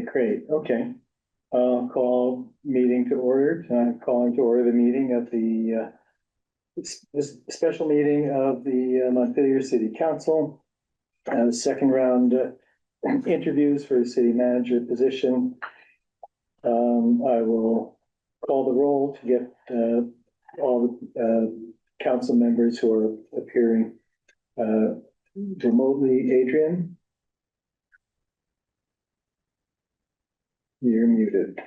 great. Okay. I'll call meeting to order. I'm calling to order the meeting of this special meeting of the Montpelier City Council. The second round interviews for the city manager position. I will call the roll to get all the council members who are appearing remotely. Adrian, you're muted.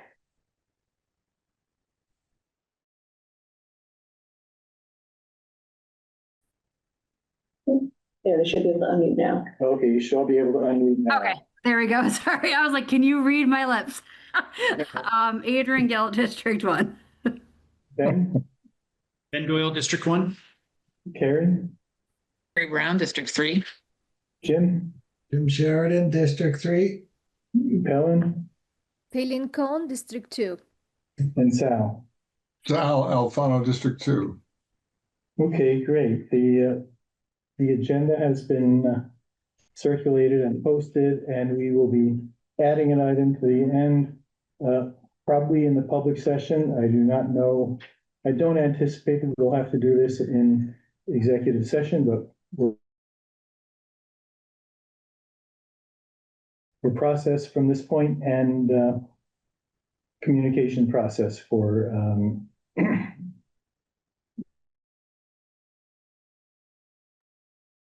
Yeah, they should be able to unmute now. Okay, you should all be able to unmute now. Okay, there we go. Sorry, I was like, can you read my lips? Adrian Gelt, District 1. Ben? Ben Doyle, District 1. Karen? Carrie Brown, District 3. Jim? Jim Sheridan, District 3. Helen? Kaylin Cohn, District 2. And Sal? Sal Alfano, District 2. Okay, great. The agenda has been circulated and posted, and we will be adding an item to the end, probably in the public session. I do not know. I don't anticipate that we'll have to do this in executive session, but we'll process from this point and communication process for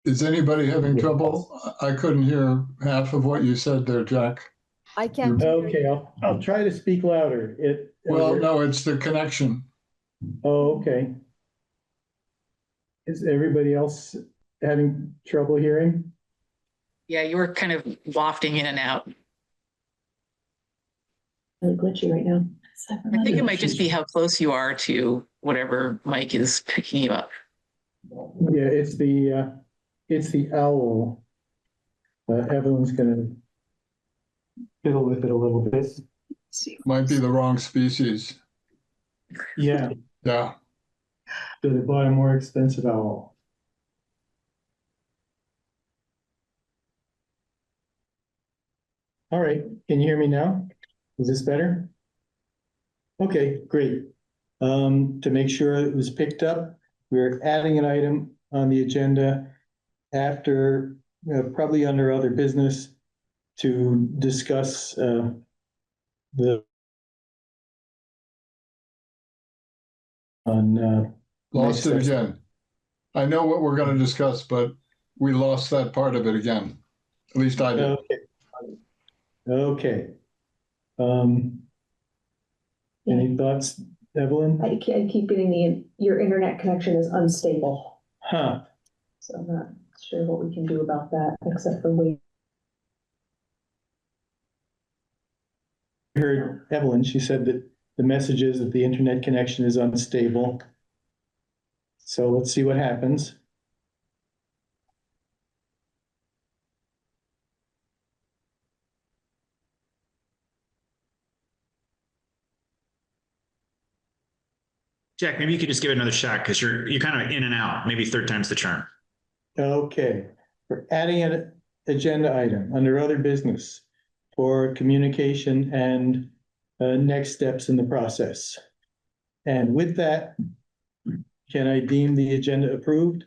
Is anybody having trouble? I couldn't hear half of what you said there, Jack. I can't. Okay, I'll try to speak louder. Well, no, it's the connection. Oh, okay. Is everybody else having trouble hearing? Yeah, you were kind of wafting in and out. Really glitchy right now. I think it might just be how close you are to whatever mic is picking you up. Yeah, it's the owl. Evelyn's gonna fiddle with it a little bit. Might be the wrong species. Yeah, Yeah. so they bought a more expensive owl. All right, can you hear me now? Is this better? Okay, great. To make sure it was picked up, we're adding an item on the agenda after, probably under other business, to discuss the on Lost it again. I know what we're going to discuss, but we lost that part of it again. At least I did. Okay. Any thoughts, Evelyn? I keep getting your internet connection is unstable. Huh. So I'm not sure what we can do about that, except for wait. I heard Evelyn, she said that the message is that the internet connection is unstable. So let's see what happens. Jack, maybe you could just give it another shot because you're kind of in and out. Maybe third time's the charm. Okay, we're adding an agenda item under other business for communication and next steps in the process. And with that, can I deem the agenda approved?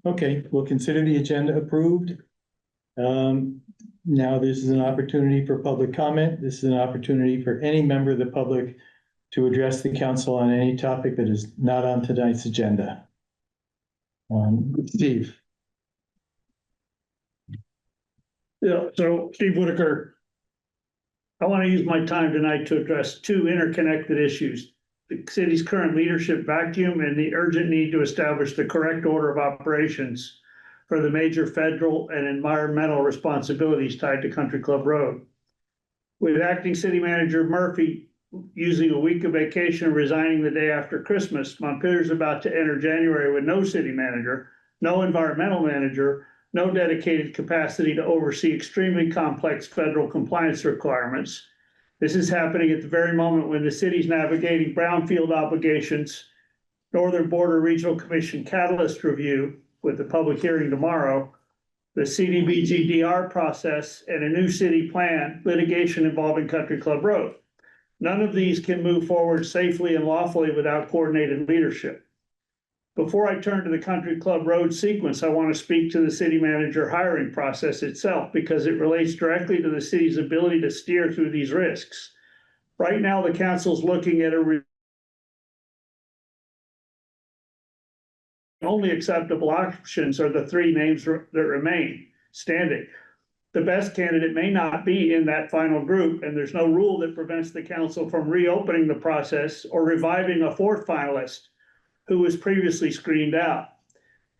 Okay, we'll consider the agenda approved. Now this is an opportunity for public comment. This is an opportunity for any member of the public to address the council on any topic that is not on tonight's agenda. Steve. Yeah, so Steve Whitaker, I want to use my time tonight to address two interconnected issues: the city's current leadership vacuum and the urgent need to establish the correct order of operations for the major federal and environmental responsibilities tied to Country Club Road. With acting city manager Murphy using a week of vacation and resigning the day after Christmas, Montpelier is about to enter January with no city manager, no environmental manager, no dedicated capacity to oversee extremely complex federal compliance requirements. This is happening at the very moment when the city's navigating brownfield obligations, Northern Border Regional Commission catalyst review with the public hearing tomorrow, the CDBG-DR process, and a new city plan, litigation involving Country Club Road. None of these can move forward safely and lawfully without coordinated leadership. Before I turn to the Country Club Road sequence, I want to speak to the city manager hiring process itself because it relates directly to the city's ability to steer through these risks. Right now, the council's looking at only acceptable options are the three names that remain standing. The best candidate may not be in that final group, and there's no rule that prevents the council from reopening the process or reviving a fourth finalist who was previously screened out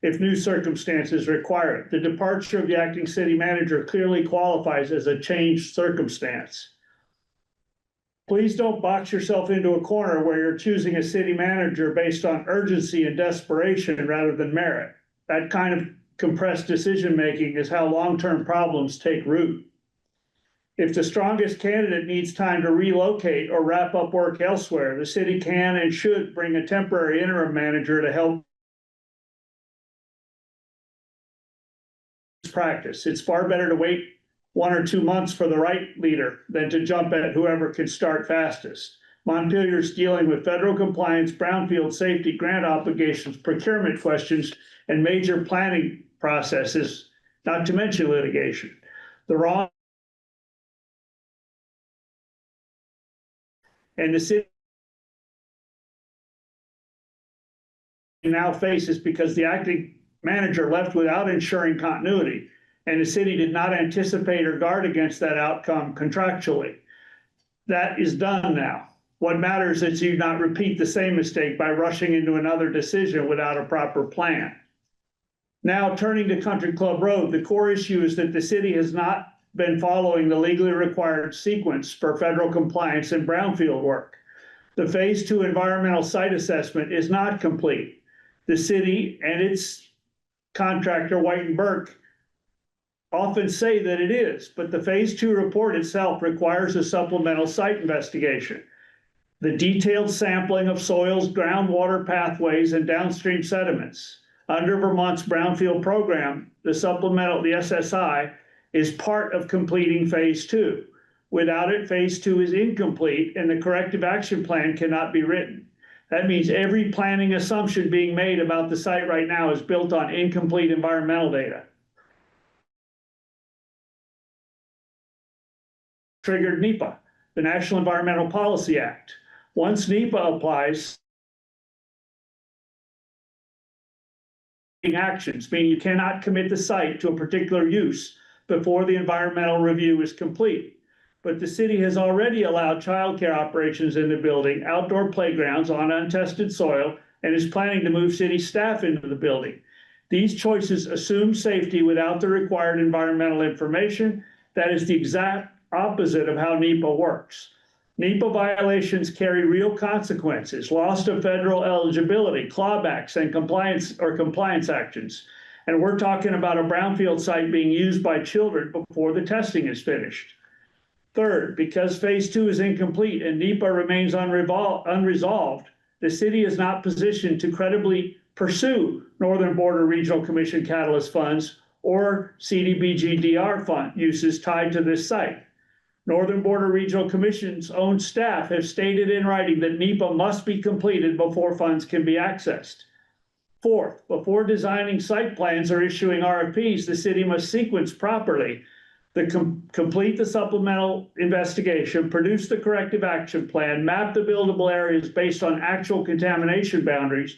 if new circumstances require it. The departure of the acting city manager clearly qualifies as a changed circumstance. Please don't box yourself into a corner where you're choosing a city manager based on urgency and desperation rather than merit. That kind of compressed decision-making is how long-term problems take root. If the strongest candidate needs time to relocate or wrap up work elsewhere, the city can and should bring a temporary interim manager to help practice. It's far better to wait 1 or 2 months for the right leader than to jump at whoever can start fastest. Montpelier is dealing with federal compliance, brownfield safety, grant obligations, procurement questions, and major planning processes, not to mention litigation. The wrong and the city now faces because the acting manager left without ensuring continuity, and the city did not anticipate or guard against that outcome contractually. That is done now. What matters is you not repeat the same mistake by rushing into another decision without a proper plan. Now, turning to Country Club Road, the core issue is that the city has not been following the legally required sequence for federal compliance and brownfield work. The Phase 2 environmental site assessment is not complete. The city and its contractor, White & Burke, often say that it is, but the Phase 2 report itself requires a supplemental site investigation. The detailed sampling of soils, groundwater pathways, and downstream sediments. Under Vermont's brownfield program, the SSI, is part of completing Phase 2. Without it, Phase 2 is incomplete and the corrective action plan cannot be written. That means every planning assumption being made about the site right now is built on incomplete environmental data. Triggered NEPA, the National Environmental Policy Act. Once NEPA applies, actions, meaning you cannot commit the site to a particular use before the environmental review is complete. But the city has already allowed childcare operations in the building, outdoor playgrounds on untested soil, and is planning to move city staff into the building. These choices assume safety without the required environmental information. That is the exact opposite of how NEPA works. NEPA violations carry real consequences, loss of federal eligibility, clawbacks, and compliance actions. And we're talking about a brownfield site being used by children before the testing is finished. Third, because Phase 2 is incomplete and NEPA remains unresolved, the city is not positioned to credibly pursue Northern Border Regional Commission catalyst funds or CDBG-DR fund uses tied to this site. Northern Border Regional Commission's own staff have stated in writing that NEPA must be completed before funds can be accessed. Fourth, before designing site plans or issuing RFPs, the city must sequence properly, complete the supplemental investigation, produce the corrective action plan, map the buildable areas based on actual contamination boundaries,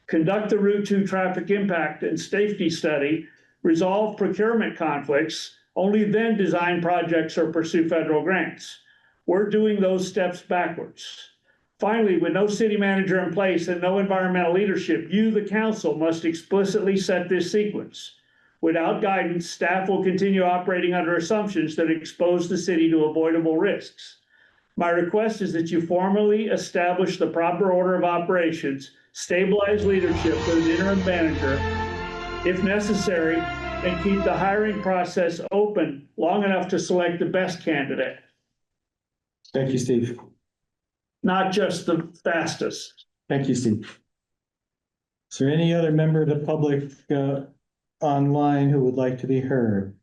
conduct the Route 2 traffic impact and safety study, resolve procurement conflicts, only then design projects or pursue federal grants. We're doing those steps backwards. Finally, with no city manager in place and no environmental leadership, you, the council, must explicitly set this sequence. Without guidance, staff will continue operating under assumptions that expose the city to avoidable risks. My request is that you formally establish the proper order of operations, stabilize leadership with an interim manager, if necessary, and keep the hiring process open long enough to select the best candidate, Thank you, Steve. not just the fastest. Thank you, Steve. Is there any other member of the public online who would like to be heard?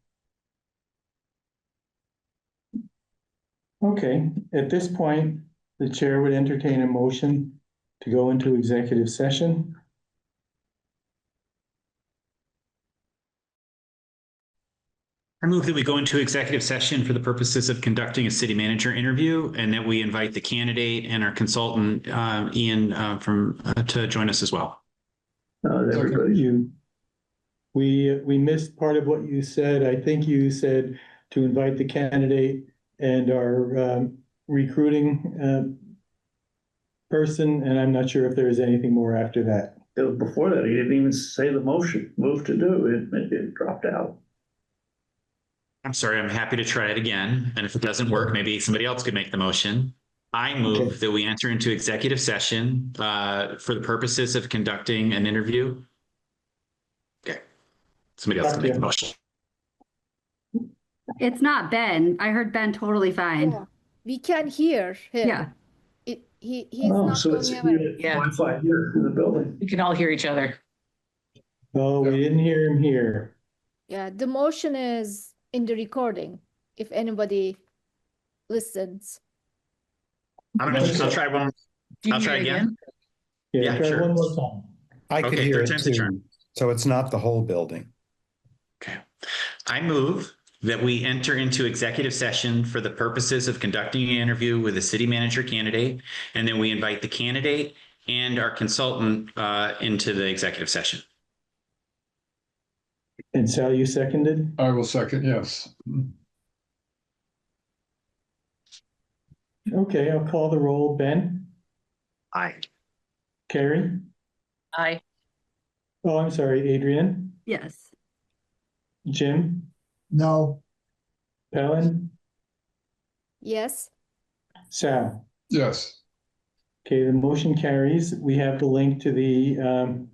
Okay, at this point, the chair would entertain a motion to go into executive session. I move that we go into executive session for the purposes of conducting a city manager interview, and that we invite the candidate and our consultant, Ian, to join us as well. You, we missed part of what you said. I think you said to invite the candidate and our recruiting person, and I'm not sure if there's anything more after that. Before that, he didn't even say the motion, move to do, it dropped out. I'm sorry, I'm happy to try it again. And if it doesn't work, maybe somebody else could make the motion. I move that we enter into executive session for the purposes of conducting an interview. Okay. Somebody else can make the motion. It's not Ben. I heard Ben totally fine. Yeah, we can hear him. Yeah. He's Oh, not so it's going anywhere. Yeah. Wi-Fi here in the building. We can all hear each other. Oh, we didn't hear him here. Yeah, the motion is in the recording, if anybody listens. I'm gonna, I'll try one. Do you I'll hear try it again. Yeah, Yeah, try sure. one more time. I could Okay, hear third it time's the charm. too. So it's not the whole building. Okay. I move that we enter into executive session for the purposes of conducting an interview with a city manager candidate, and then we invite the candidate and our consultant into the executive session. And Sal, you seconded? I will second, yes. Okay, I'll call the roll. Ben? Aye. Carrie? Aye. Oh, I'm sorry, Adrian? Yes. Jim? No, Helen? Yes, Sal? Yes. Okay, the motion carries. We have the link to the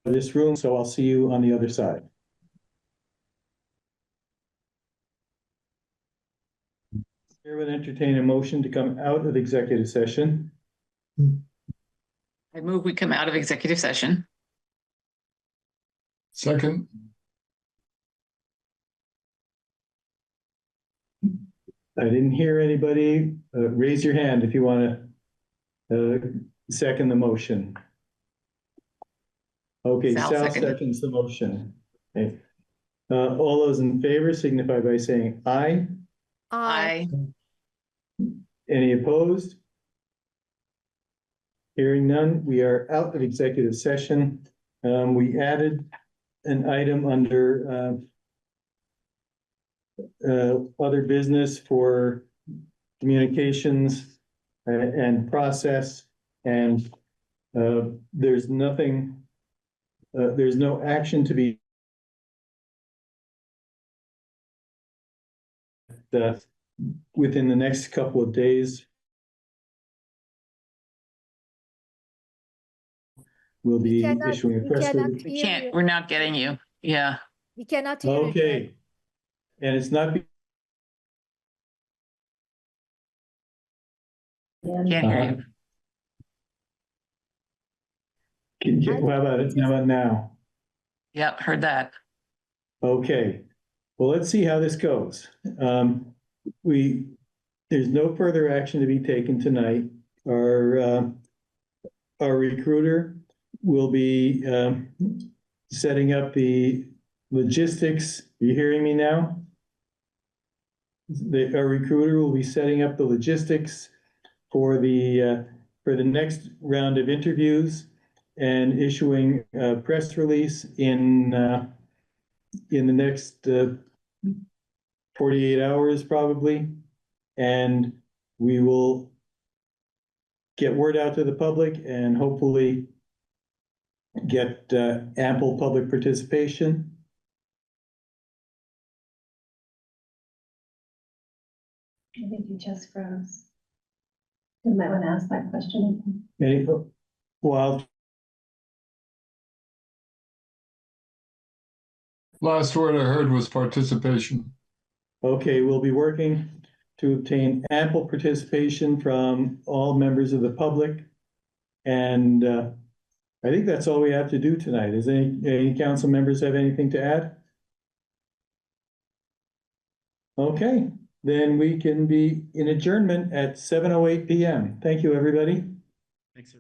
this room, so I'll see you on the other side. Chair would entertain a motion to come out of executive session. I move we come out of executive session. Second, I didn't hear anybody. Raise your hand if you want to second the motion. Okay, Sal Sal seconded. seconds the motion. Okay. All those in favor signify by saying aye. Aye. Any opposed? Hearing none, we are out of executive session. We added an item under other business for communications and process, and there's nothing, there's no action to be within the next couple of days. We'll be issuing a press release. We can't, we're not getting you. Yeah. we cannot hear it. Okay. And it's not. Can't hear you. How about it? How about now? Yep, heard that. Okay. Well, let's see how this goes. There's no further action to be taken tonight. Our recruiter will be setting up the logistics. Are you hearing me now? Our recruiter will be setting up the logistics for the next round of interviews and issuing a press release in the next 48 hours probably. And we will get word out to the public and hopefully get ample public participation. I think you just froze. You might want to ask that question. Well, last word I heard was participation. okay, we'll be working to obtain ample participation from all members of the public And I think that's all we have to do tonight. Does any council members have anything to add? Okay, then we can be in adjournment at 7:08 PM. Thank you, everybody. Thanks.